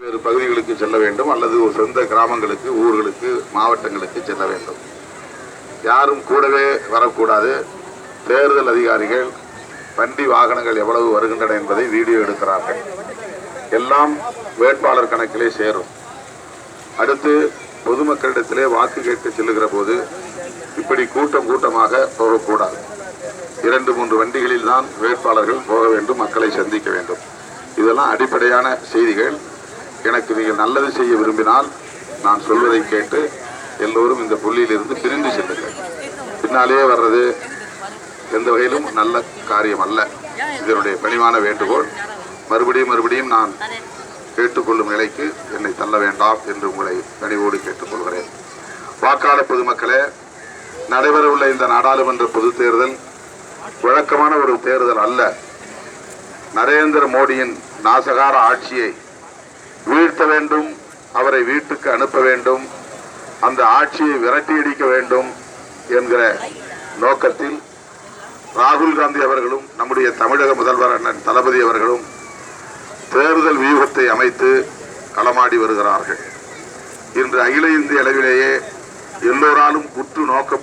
வேறு பகுதிகளுக்கு செல்ல வேண்டும் அல்லது ஒரு சொந்த கிராமங்களுக்கு, ஊர்களுக்கு, மாவட்டங்களுக்கு செல்ல வேண்டும். யாரும் கூடவே வரக்கூடாது. தேர்தல் அதிகாரிகள் வண்டி வாகனங்கள் எவ்வளவு வருகின்றன என்பதை வீடியோ எடுக்கிறார்கள். எல்லாம் வேட்பாளர் கணக்கிலே சேரும். அடுத்து பொதுமக்களிடத்திலே வாக்கு கேட்க செல்லுகிற போது இப்படி கூட்டமாக போகக்கூடாது. 2-3 வண்டிகளில் தான் வேட்பாளர்கள் போக வேண்டும், மக்களை சந்திக்க வேண்டும். இதெல்லாம் அடிப்படையான செய்திகள். எனக்கு நீங்கள் நல்லது செய்ய விரும்பினால் நான் சொல்வதை கேட்டு எல்லோரும் இந்த புள்ளியிலிருந்து பிரிந்து செல்லுங்கள். பின்னாலேயே வர்றது எந்த வகையிலும் நல்ல காரியம் அல்ல. இதனுடைய பணிவான வேண்டுகோள். மறுபடியும் நான் கேட்டுக்கொள்ளும் நிலைக்கு என்னை தள்ள வேண்டாம் என்று உங்களை பணிவோடு கேட்டுக்கொள்கிறேன். வாக்காளர் பொதுமக்களே, நடைபெறவுள்ள இந்த நாடாளுமன்ற பொதுத் தேர்தல் வழக்கமான ஒரு தேர்தல் அல்ல. நரேந்திர மோடியின் நாசகார ஆட்சியை வீழ்த்த வேண்டும், அவரை வீட்டுக்கு அனுப்ப வேண்டும், அந்த ஆட்சியை விரட்டியடிக்க வேண்டும் என்கிற நோக்கத்தில் ராகுல் காந்தி அவர்களும் நம்முடைய தமிழக முதல்வர் அண்ணன் தளபதி அவர்களும் தேர்தல் வியூகத்தை அமைத்து களமாடி வருகிறார்கள். இன்று அகில இந்திய அளவிலேயே எல்லோராலும் உற்று நோக்க